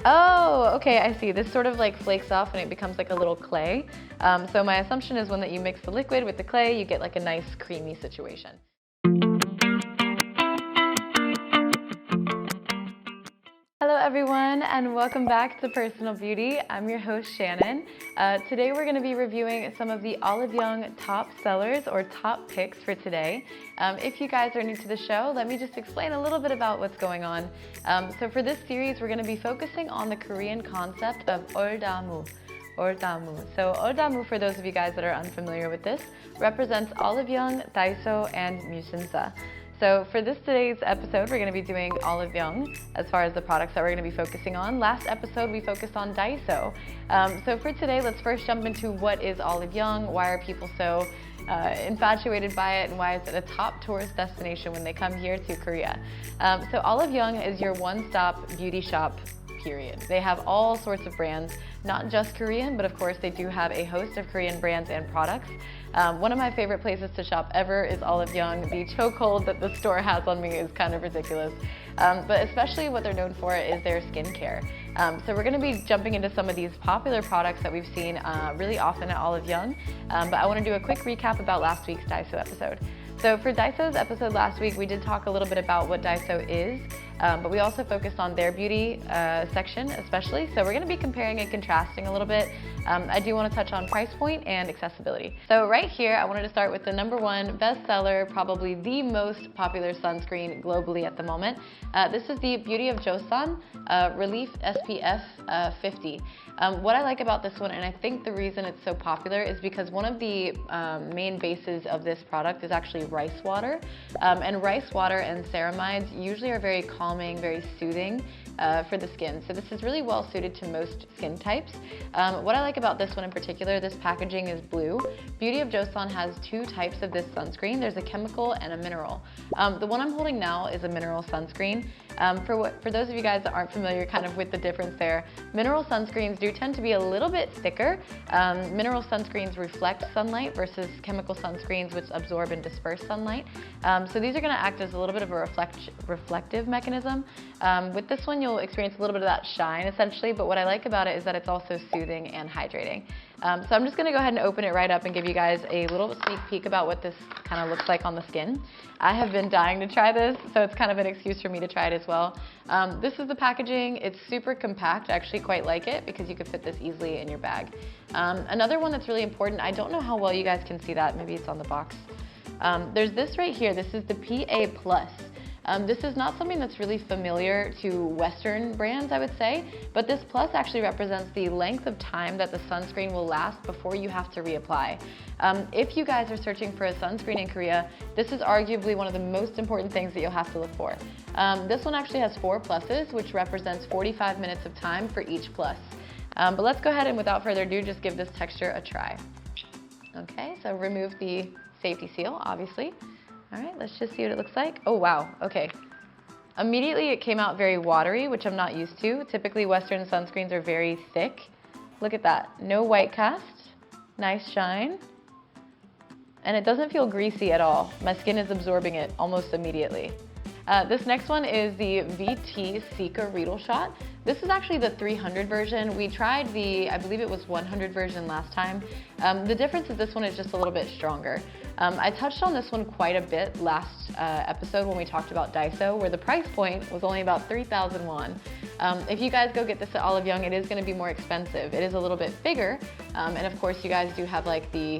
Oh, okay, I see. This sort of like flakes off and it becomes like a little clay. So my assumption is when that you mix the liquid with the clay, you get like a nice creamy situation. Hello everyone, and welcome back to Personal Beauty. I'm your host Shannon. Today we're going to be reviewing some of the Olive Young top sellers or top picks for today. If you guys are new to the show, let me just explain a little bit about what's going on. So for this series, we're going to be focusing on the Korean concept of 올다무. So 올다무, for those of you guys that are unfamiliar with this, represents Olive Young, Daiso, and Musinsa. So for today's episode, we're going to be doing Olive Young as far as the products that we're going to be focusing on. Last episode, we focused on Daiso. So for today, let's first jump into what is Olive Young, why are people so infatuated by it, and why is it a top tourist destination when they come here to Korea. So Olive Young is your one-stop beauty shop, period. They have all sorts of brands, not just Korean, but of course they do have a host of Korean brands and products. One of my favorite places to shop ever is Olive Young. The chokehold that the store has on me is kind of ridiculous. But especially what they're known for is their skincare. So we're going to be jumping into some of these popular products that we've seen really often at Olive Young. But I want to do a quick recap about last week's Daiso episode. So for Daiso's episode last week, we did talk a little bit about what Daiso is, but we also focused on their beauty section especially. So we're going to be comparing and contrasting a little bit. I do want to touch on price point and accessibility. So right here, I wanted to start with the #1 bestseller, probably the most popular sunscreen globally at the moment. This is the Beauty of Joseon Relief SPF 50. What I like about this one, and I think the reason it's so popular, is because one of the main bases of this product is actually rice water. And rice water and ceramides usually are very calming, very soothing for the skin. So this is really well suited to most skin types. What I like about this one in particular, this packaging is blue. Beauty of Joseon has 2 types of this sunscreen. There's a chemical and a mineral. The one I'm holding now is a mineral sunscreen. For those of you guys that aren't familiar kind of with the difference there, mineral sunscreens do tend to be a little bit thicker. Mineral sunscreens reflect sunlight versus chemical sunscreens which absorb and disperse sunlight. So these are going to act as a little bit of a reflective mechanism. With this one, you'll experience a little bit of that shine essentially, but what I like about it is that it's also soothing and hydrating. So I'm just going to go ahead and open it right up and give you guys a little sneak peek about what this kind of looks like on the skin. I have been dying to try this, so it's kind of an excuse for me to try it as well. This is the packaging. It's super compact. I actually quite like it because you could fit this easily in your bag. Another one that's really important, I don't know how well you guys can see that, maybe it's on the box. There's this right here. This is the PA+. This is not something that's really familiar to Western brands, I would say, but this plus actually represents the length of time that the sunscreen will last before you have to reapply. If you guys are searching for a sunscreen in Korea, this is arguably one of the most important things that you'll have to look for. This one actually has 4 pluses, which represents 45 minutes of time for each plus. But let's go ahead and without further ado, just give this texture a try. Okay, so remove the safety seal, obviously. All right, let's just see what it looks like. Oh, wow, okay. Immediately it came out very watery, which I'm not used to. Typically Western sunscreens are very thick. Look at that, no white cast, nice shine. And it doesn't feel greasy at all. My skin is absorbing it almost immediately. This next one is the VT Cica Reedle Shot. This is actually the 300 version. We tried the, I believe it was 100 version last time. The difference is this one is just a little bit stronger. I touched on this one quite a bit last episode when we talked about Daiso, where the price point was only about 3,000 won. If you guys go get this at Olive Young, it is going to be more expensive. It is a little bit bigger, and of course you guys do have like the,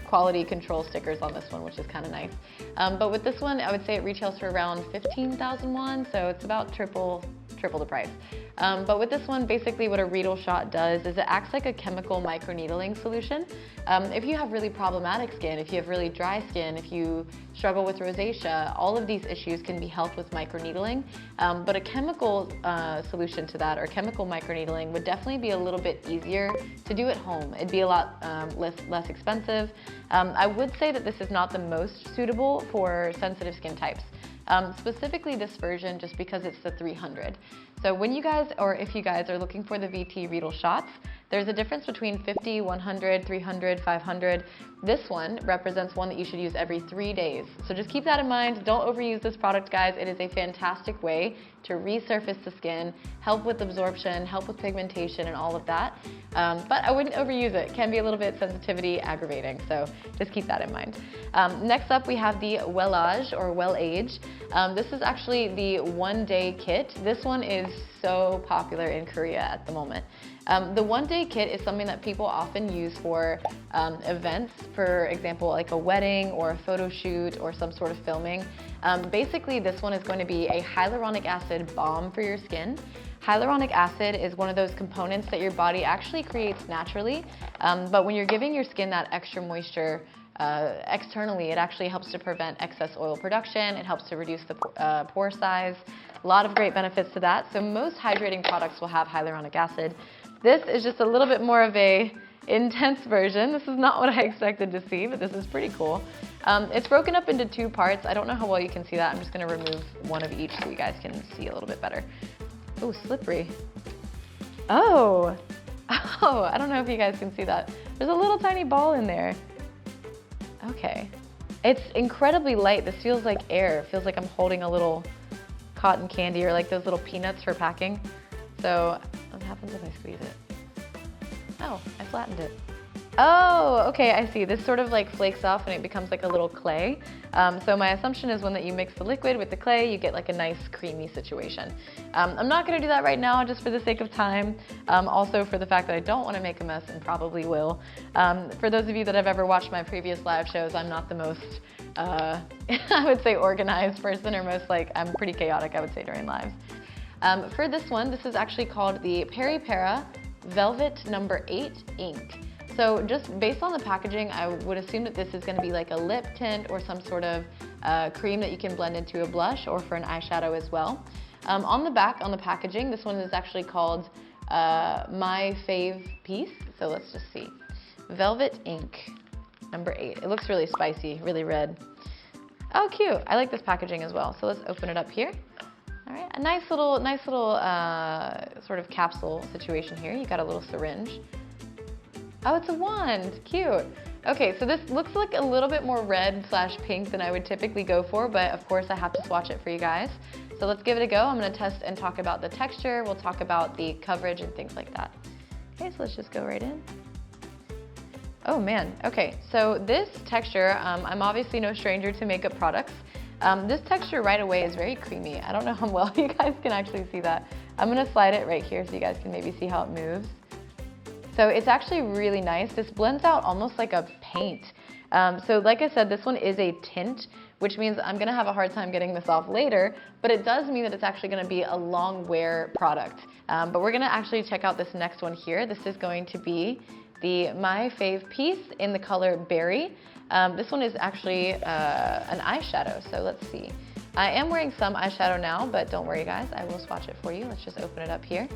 quality control stickers on this one, which is kind of nice. But with this one, I would say it retails for around 15,000 won, so it's about triple the price. But with this one, basically what a Reedle shot does is it acts like a chemical microneedling solution. If you have really problematic skin, if you have really dry skin, if you struggle with rosacea, all of these issues can be helped with microneedling. But a chemical solution to that, or chemical microneedling, would definitely be a little bit easier to do at home. It'd be a lot less expensive. I would say that this is not the most suitable for sensitive skin types. Specifically this version, just because it's the 300. So when you guys, or if you guys are looking for the VT Reedle shots, there's a difference between 50, 100, 300, 500. This one represents one that you should use every 3 days. So just keep that in mind. Don't overuse this product, guys. It is a fantastic way to resurface the skin, help with absorption, help with pigmentation and all of that. But I wouldn't overuse it. It can be a little bit sensitivity aggravating, so just keep that in mind. Next up we have the Wellage or Wellage. This is actually the 1-day kit. This one is so popular in Korea at the moment. The 1-day kit is something that people often use for events, for example, like a wedding or a photo shoot or some sort of filming. Basically, this one is going to be a hyaluronic acid balm for your skin. Hyaluronic acid is one of those components that your body actually creates naturally, but when you're giving your skin that extra moisture externally, it actually helps to prevent excess oil production, it helps to reduce the pore size. A lot of great benefits to that. So most hydrating products will have hyaluronic acid. This is just a little bit more of a intense version. This is not what I expected to see, but this is pretty cool. It's broken up into 2 parts. I don't know how well you can see that. I'm just gonna remove one of each so you guys can see a little bit better. Oh, slippery. Oh, I don't know if you guys can see that. There's a little tiny ball in there. Okay. It's incredibly light. This feels like air. It feels like I'm holding a little cotton candy or like those little peanuts for packing. So what happens if I squeeze it? Oh, I flattened it. Oh, okay, I see. This sort of like flakes off and it becomes like a little clay. So my assumption is when that you mix the liquid with the clay, you get like a nice creamy situation. I'm not gonna do that right now just for the sake of time. Also for the fact that I don't wanna make a mess and probably will. For those of you that have ever watched my previous live shows, I'm not the most, I would say organized person, or most like, I'm pretty chaotic, I would say, during lives. For this one, this is actually called the Peripera Velvet No. 8 Ink. So just based on the packaging, I would assume that this is going to be like a lip tint or some sort of cream that you can blend into a blush or for an eyeshadow as well. On the back, on the packaging, this one is actually called My Fave Piece. So let's just see. Velvet Ink No. 8. It looks really spicy, really red. Oh, cute. I like this packaging as well. So let's open it up here. All right, a nice little sort of capsule situation here. You got a little syringe. Oh, it's a wand, cute. Okay, so this looks like a little bit more red / pink than I would typically go for, but of course I have to swatch it for you guys. So let's give it a go. I'm gonna test and talk about the texture. We'll talk about the coverage and things like that. Okay, so let's just go right in. Oh man, okay, so this texture, I'm obviously no stranger to makeup products. This texture right away is very creamy. I don't know how well you guys can actually see that. I'm gonna slide it right here so you guys can maybe see how it moves. So it's actually really nice. This blends out almost like a paint. So like I said, this one is a tint, which means I'm gonna have a hard time getting this off later, but it does mean that it's actually gonna be a long wear product. But we're gonna actually check out this next one here. This is going to be the My Fave Piece in the color Berry. This one is actually an eyeshadow, so let's see. I am wearing some eyeshadow now, but don't worry guys, I will swatch it for you. Let's just open it up here.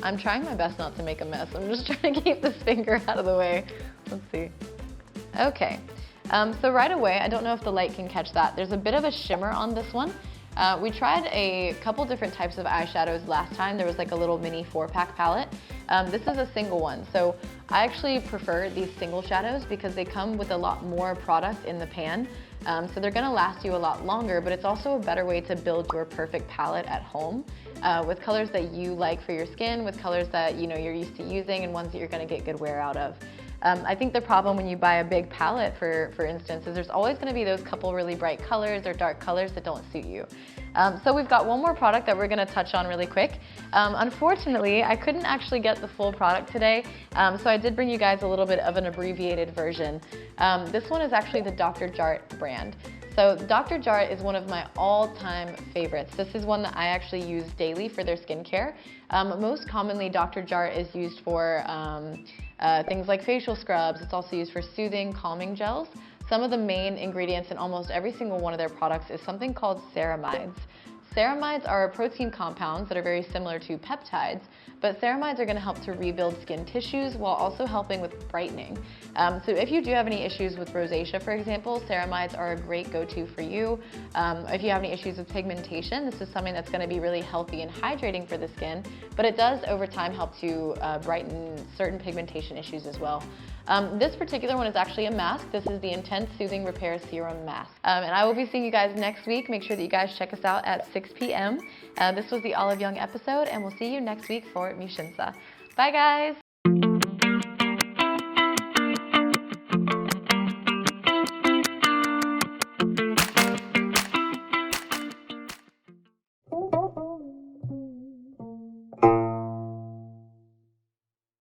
I'm trying my best not to make a mess. I'm just trying to keep this finger out of the way. Let's see. Okay, so right away, I don't know if the light can catch that. There's a bit of a shimmer on this one. We tried a couple different types of eyeshadows last time. There was like a little mini 4-pack palette. This is a single one. So I actually prefer these single shadows because they come with a lot more product in the pan. So they're gonna last you a lot longer, but it's also a better way to build your perfect palette at home with colors that you like for your skin, with colors that you know you're used to using and ones that you're gonna get good wear out of. I think the problem when you buy a big palette, for instance, is there's always gonna be those couple really bright colors or dark colors that don't suit you. So we've got one more product that we're gonna touch on really quick. Unfortunately, I couldn't actually get the full product today, so I did bring you guys a little bit of an abbreviated version. This one is actually the Dr. Jart brand. So Dr. Jart is one of my all-time favorites. This is one that I actually use daily for their skincare. Most commonly, Dr. Jart is used for things like facial scrubs. It's also used for soothing, calming gels. Some of the main ingredients in almost every single one of their products is something called ceramides. Ceramides are protein compounds that are very similar to peptides, but ceramides are going to help to rebuild skin tissues while also helping with brightening. So if you do have any issues with rosacea, for example, ceramides are a great go-to for you. If you have any issues with pigmentation, this is something that's going to be really healthy and hydrating for the skin, but it does over time help to brighten certain pigmentation issues as well. This particular one is actually a mask. This is the Intense Soothing Repair Serum Mask. And I will be seeing you guys next week. Make sure that you guys check us out at 6 p.m. This was the Olive Young episode, and we'll see you next week for Mushinsa. Bye guys!